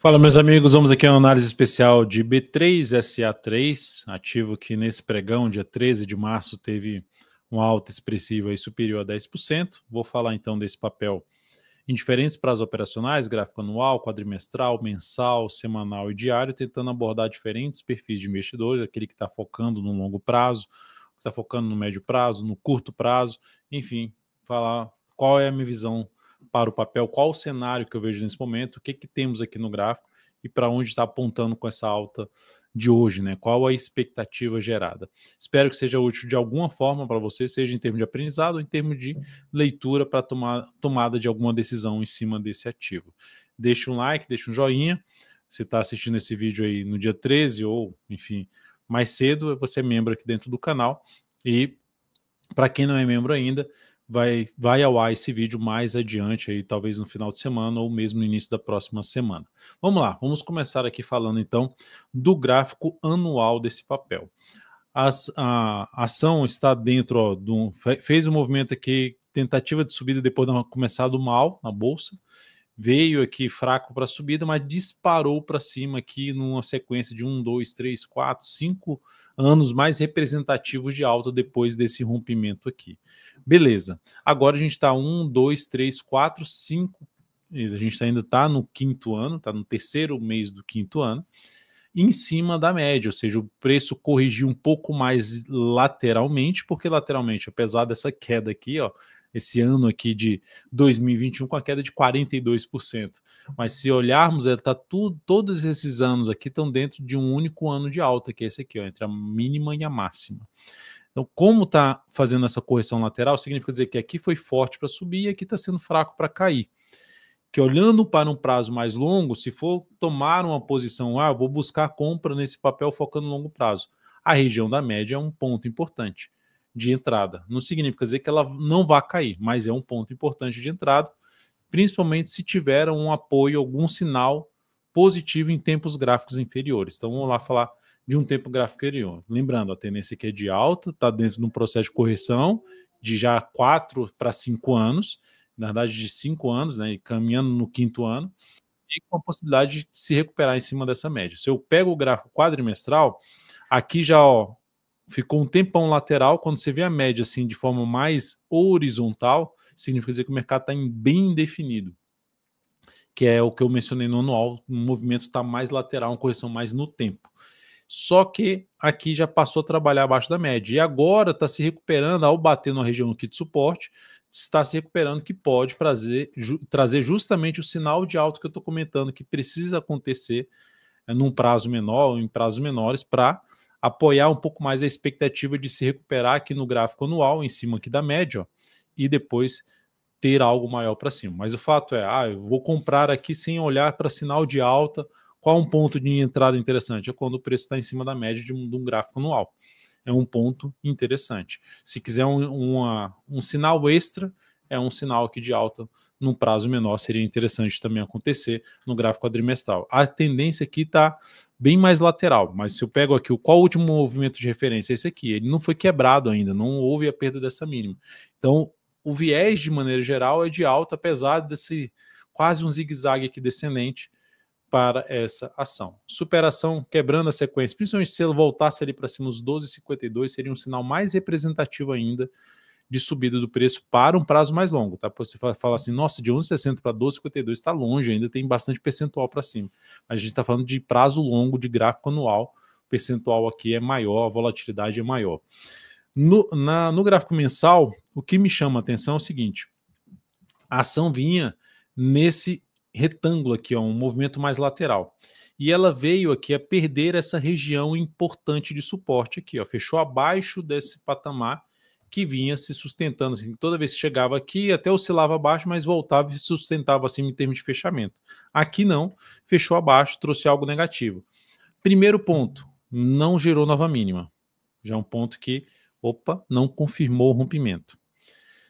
Fala, meus amigos, vamos aqui a uma análise especial de B3SA3, ativo que nesse pregão, dia 13 de março, teve uma alta expressiva e superior a 10%. Vou falar então desse papel em diferentes prazos operacionais, gráfico anual, quadrimestral, mensal, semanal e diário, tentando abordar diferentes perfis de investidores, aquele que está focando no longo prazo, que está focando no médio prazo, no curto prazo, enfim, falar qual é a minha visão para o papel, qual o cenário que eu vejo nesse momento, o que temos aqui no gráfico e para onde está apontando com essa alta de hoje, né? Qual a expectativa gerada. Espero que seja útil de alguma forma para você, seja em termos de aprendizado ou em termos de leitura para tomada de alguma decisão em cima desse ativo. Deixa um like, deixa um joinha. Você está assistindo esse vídeo aí no dia 13 ou, enfim, mais cedo, você é membro aqui dentro do canal. E para quem não é membro ainda, vai ao ar esse vídeo mais adiante, aí, talvez no final de semana ou mesmo no início da próxima semana. Vamos lá, vamos começar aqui falando então do gráfico anual desse papel. A ação está dentro, ó, fez um movimento aqui, tentativa de subida depois de ter começado mal na bolsa, veio aqui fraco para a subida, mas disparou para cima aqui numa sequência de 1, 2, 3, 4, 5 anos mais representativos de alta depois desse rompimento aqui. Beleza. Agora a gente está 1, 2, 3, 4, 5. A gente ainda está no quinto ano, está no terceiro mês do quinto ano, em cima da média, ou seja, o preço corrigiu um pouco mais lateralmente, porque lateralmente, apesar dessa queda aqui, ó, esse ano aqui de 2021 com a queda de 42%. Mas se olharmos, todos esses anos aqui estão dentro de um único ano de alta, que é esse aqui, ó, entre a mínima e a máxima. Então, como está fazendo essa correção lateral, significa dizer que aqui foi forte para subir e aqui está sendo fraco para cair. Que olhando para um prazo mais longo, se for tomar uma posição, vou buscar compra nesse papel focando no longo prazo, a região da média é um ponto importante de entrada. Não significa dizer que ela não vai cair, mas é um ponto importante de entrada, principalmente se tiver um apoio, algum sinal positivo em tempos gráficos inferiores. Então vamos lá falar de um tempo gráfico inferior. Lembrando, a tendência aqui é de alta, está dentro de um processo de correção de já 4 para 5 anos, na verdade de 5 anos, né, e caminhando no quinto ano, e com a possibilidade de se recuperar em cima dessa média. Se eu pego o gráfico quadrimestral, aqui já ficou um tempão lateral, quando você vê a média assim de forma mais horizontal, significa dizer que o mercado está bem definido, que é o que eu mencionei no anual, o movimento está mais lateral, uma correção mais no tempo. Só que aqui já passou a trabalhar abaixo da média, e agora está se recuperando, ao bater na região aqui de suporte, está se recuperando, que pode trazer justamente o sinal de alta que eu estou comentando, que precisa acontecer num prazo menor ou em prazos menores para apoiar um pouco mais a expectativa de se recuperar aqui no gráfico anual, em cima aqui da média, ó, e depois ter algo maior para cima. Mas o fato é, eu vou comprar aqui sem olhar para sinal de alta. Qual um ponto de entrada interessante? É quando o preço está em cima da média de um gráfico anual. É um ponto interessante. Se quiser um sinal extra, é um sinal aqui de alta num prazo menor, seria interessante também acontecer no gráfico quadrimestral. A tendência aqui está bem mais lateral, mas se eu pego aqui qual o último movimento de referência? Esse aqui, ele não foi quebrado ainda, não houve a perda dessa mínima. Então, o viés, de maneira geral, é de alta, apesar desse quase um zigue-zague aqui descendente para essa ação. Superação quebrando a sequência, principalmente se ela voltasse ali para cima dos 12,52, seria um sinal mais representativo ainda de subida do preço para um prazo mais longo, tá? Você fala assim, nossa, de 11,60 para 12,52 está longe, ainda tem bastante percentual para cima. A gente está falando de prazo longo, de gráfico anual, o percentual aqui é maior, a volatilidade é maior. No gráfico mensal, o que me chama a atenção é o seguinte, a ação vinha nesse retângulo aqui, ó, um movimento mais lateral. E ela veio aqui a perder essa região importante de suporte aqui, ó, fechou abaixo desse patamar que vinha se sustentando, assim, toda vez que chegava aqui, até oscilava abaixo, mas voltava e se sustentava assim em termos de fechamento. Aqui não, fechou abaixo, trouxe algo negativo. Primeiro ponto, não gerou nova mínima. Já é um ponto que, não confirmou o rompimento.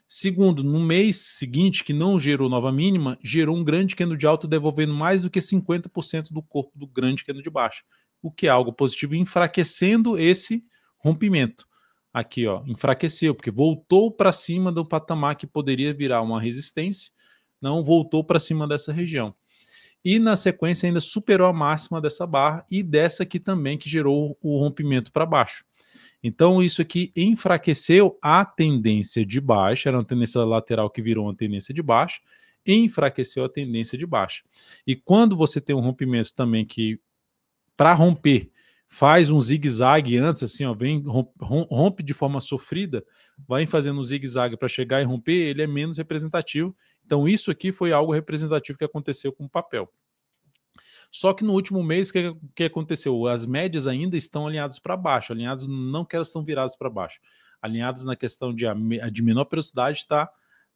Segundo, no mês seguinte, que não gerou nova mínima, gerou um grande candle de alta devolvendo mais do que 50% do corpo do grande candle de baixa, o que é algo positivo, enfraquecendo esse rompimento. Aqui, ó, enfraqueceu, porque voltou para cima do patamar que poderia virar uma resistência, não voltou para cima dessa região. e na sequência ainda superou a máxima dessa barra e dessa aqui também que gerou o rompimento para baixo. Então isso aqui enfraqueceu a tendência de baixa, era uma tendência lateral que virou uma tendência de baixa, enfraqueceu a tendência de baixa. E quando você tem um rompimento também que, para romper, faz um zigue-zague antes, assim, ó, vem, rompe de forma sofrida, vai fazendo um zigue-zague para chegar e romper, ele é menos representativo. Então isso aqui foi algo representativo que aconteceu com o papel. Só que no último mês, o que aconteceu? As médias ainda estão alinhadas para baixo, alinhadas não que elas estão viradas para baixo, alinhadas na questão de a de menor periodicidade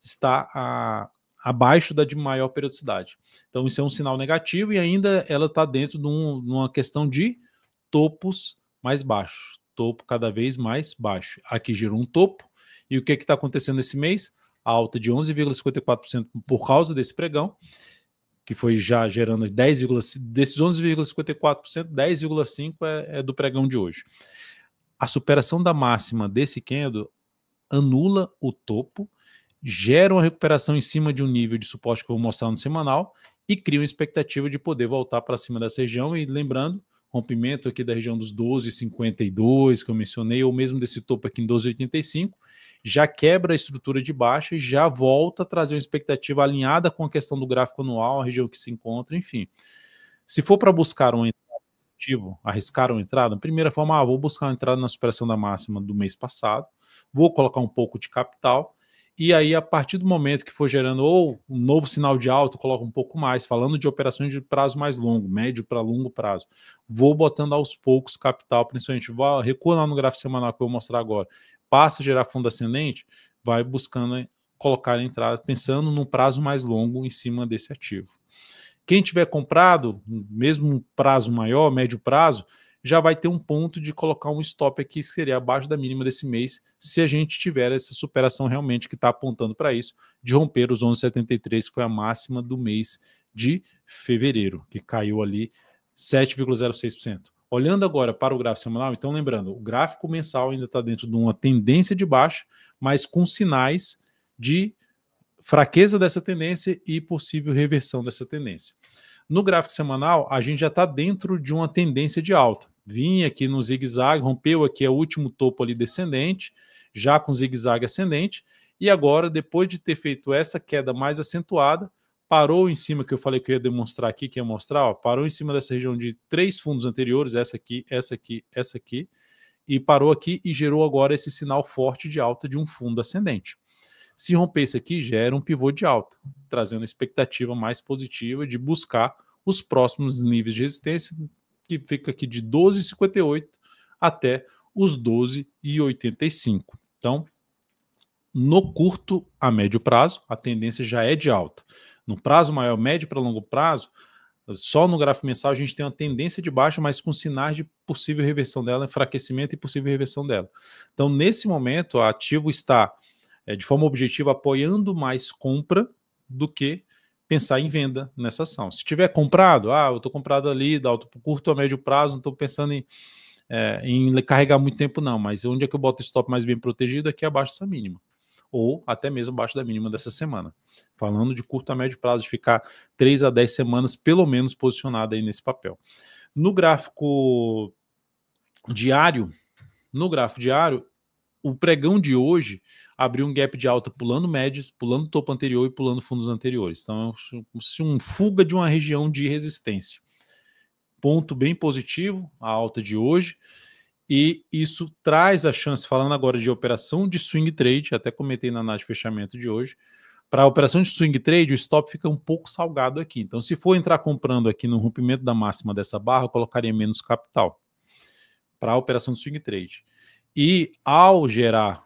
está abaixo da de maior periodicidade. Então isso é um sinal negativo e ainda ela está dentro de uma questão de topos mais baixos, topo cada vez mais baixo. Aqui gerou um topo, e o que está acontecendo nesse mês? A alta de 11,54% por causa desse pregão, que foi já gerando 10, desses 11,54%, 10,5% é do pregão de hoje. A superação da máxima desse candle anula o topo, gera uma recuperação em cima de um nível de suporte que eu vou mostrar no semanal e cria uma expectativa de poder voltar para cima dessa região. E lembrando, rompimento aqui da região dos 12,52 que eu mencionei, ou mesmo desse topo aqui em 12,85, já quebra a estrutura de baixa e já volta a trazer uma expectativa alinhada com a questão do gráfico anual, a região que se encontra, enfim. Se for para buscar uma entrada positiva, arriscar uma entrada, primeira forma, vou buscar uma entrada na superação da máxima do mês passado, vou colocar um pouco de capital, e aí a partir do momento que for gerando ou um novo sinal de alta, coloco um pouco mais, falando de operações de prazo mais longo, médio para longo prazo, vou botando aos poucos capital, principalmente, recua lá no gráfico semanal que eu vou mostrar agora, passa a gerar fundo ascendente, vai buscando colocar a entrada, pensando num prazo mais longo em cima desse ativo. Quem tiver comprado, mesmo um prazo maior, médio prazo, já vai ter um ponto de colocar um stop aqui, que seria abaixo da mínima desse mês, se a gente tiver essa superação realmente que está apontando para isso, de romper os 11,73, que foi a máxima do mês de fevereiro, que caiu ali 7,06%. Olhando agora para o gráfico semanal, então lembrando, o gráfico mensal ainda está dentro de uma tendência de baixa, mas com sinais de fraqueza dessa tendência e possível reversão dessa tendência. No gráfico semanal, a gente já está dentro de uma tendência de alta. Vinha aqui no zigue-zague, rompeu aqui o último topo ali descendente, já com zigue-zague ascendente, e agora, depois de ter feito essa queda mais acentuada, parou em cima, que eu falei que eu ia demonstrar aqui, que ia mostrar, ó, parou em cima dessa região de 3 fundos anteriores, essa aqui, essa aqui, essa aqui, e parou aqui e gerou agora esse sinal forte de alta de um fundo ascendente. Se romper isso aqui, gera um pivô de alta, trazendo expectativa mais positiva de buscar os próximos níveis de resistência, que fica aqui de 12,58 até os 12,85. Então, no curto a médio prazo, a tendência já é de alta. No prazo maior, médio para longo prazo, só no gráfico mensal a gente tem uma tendência de baixa, mas com sinais de possível reversão dela, enfraquecimento e possível reversão dela. Então, nesse momento, o ativo está de forma objetiva, apoiando mais compra do que pensar em venda nessa ação. Se tiver comprado, eu estou comprado ali, dá curto a médio prazo, não estou pensando em carregar muito tempo não, mas onde é que eu boto o stop mais bem protegido? Aqui abaixo dessa mínima, ou até mesmo abaixo da mínima dessa semana. Falando de curto a médio prazo, de ficar 3 a 10 semanas pelo menos posicionado aí nesse papel. No gráfico diário, o pregão de hoje abriu um gap de alta pulando médias, pulando topo anterior e pulando fundos anteriores. Então, é um fuga de uma região de resistência. Ponto bem positivo, a alta de hoje, e isso traz a chance, falando agora de operação de swing trade, até comentei na análise de fechamento de hoje, para a operação de swing trade, o stop fica um pouco salgado aqui. Então, se for entrar comprando aqui no rompimento da máxima dessa barra, eu colocaria menos capital para a operação de swing trade. E ao gerar,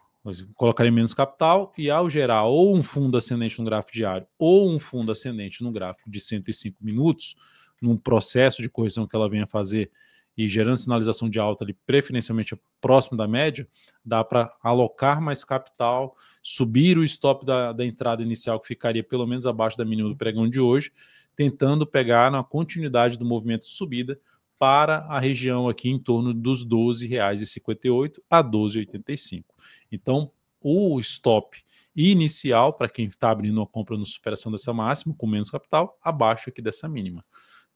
colocaria menos capital, e ao gerar ou um fundo ascendente no gráfico diário ou um fundo ascendente no gráfico de 105 minutos, num processo de correção que ela venha fazer e gerando sinalização de alta ali, preferencialmente próximo da média, dá para alocar mais capital, subir o stop da entrada inicial, que ficaria pelo menos abaixo da mínima do pregão de hoje, tentando pegar na continuidade do movimento de subida para a região aqui em torno dos R$ 12,58 a R$ 12,85. Então, o stop inicial para quem está abrindo a compra no superação dessa máxima, com menos capital, abaixo aqui dessa mínima.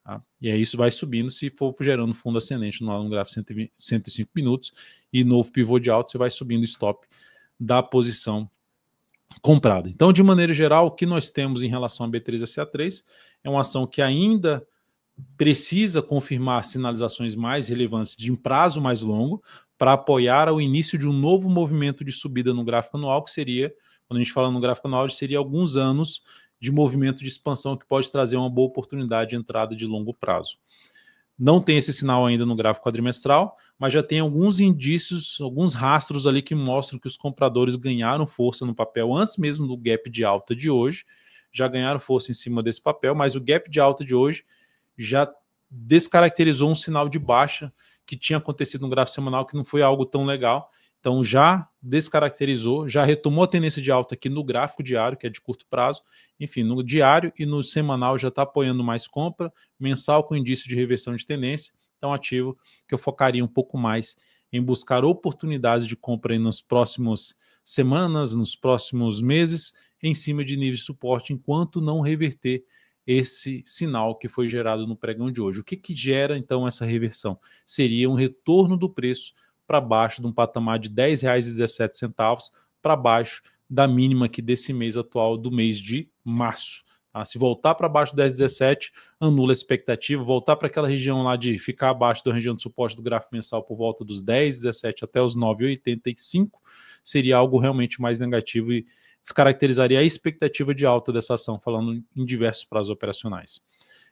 Tá? E aí isso vai subindo se for gerando fundo ascendente no gráfico 105 minutos e novo pivô de alta, você vai subindo o stop da posição comprada. Então, de maneira geral, o que nós temos em relação a B3SA3 é uma ação que ainda precisa confirmar sinalizações mais relevantes de um prazo mais longo para apoiar o início de um novo movimento de subida no gráfico anual, que seria, quando a gente fala no gráfico anual, seria alguns anos de movimento de expansão que pode trazer uma boa oportunidade de entrada de longo prazo. Não tem esse sinal ainda no gráfico quadrimestral, mas já tem alguns indícios, alguns rastros ali que mostram que os compradores ganharam força no papel antes mesmo do gap de alta de hoje, já ganharam força em cima desse papel, mas o gap de alta de hoje já descaracterizou um sinal de baixa que tinha acontecido no gráfico semanal, que não foi algo tão legal. Então já descaracterizou, já retomou a tendência de alta aqui no gráfico diário, que é de curto prazo. Enfim, no diário e no semanal já está apoiando mais compra, mensal com indício de reversão de tendência. Então, ativo que eu focaria um pouco mais em buscar oportunidades de compra aí nas próximas semanas, nos próximos meses, em cima de nível de suporte, enquanto não reverter esse sinal que foi gerado no pregão de hoje. O que gera, então, essa reversão? Seria um retorno do preço para baixo de um patamar de R$ 10,17 para baixo da mínima aqui desse mês atual, do mês de março. Tá? Se voltar para baixo do 10,17, anula a expectativa, voltar para aquela região lá de ficar abaixo da região de suporte do gráfico mensal por volta dos 10,17 até os 9,85, seria algo realmente mais negativo e descaracterizaria a expectativa de alta dessa ação, falando em diversos prazos operacionais.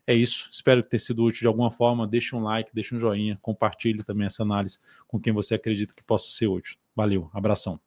É isso, espero que tenha sido útil de alguma forma. Deixe um like, deixe um joinha, compartilhe também essa análise com quem você acredita que possa ser útil. Valeu, abração.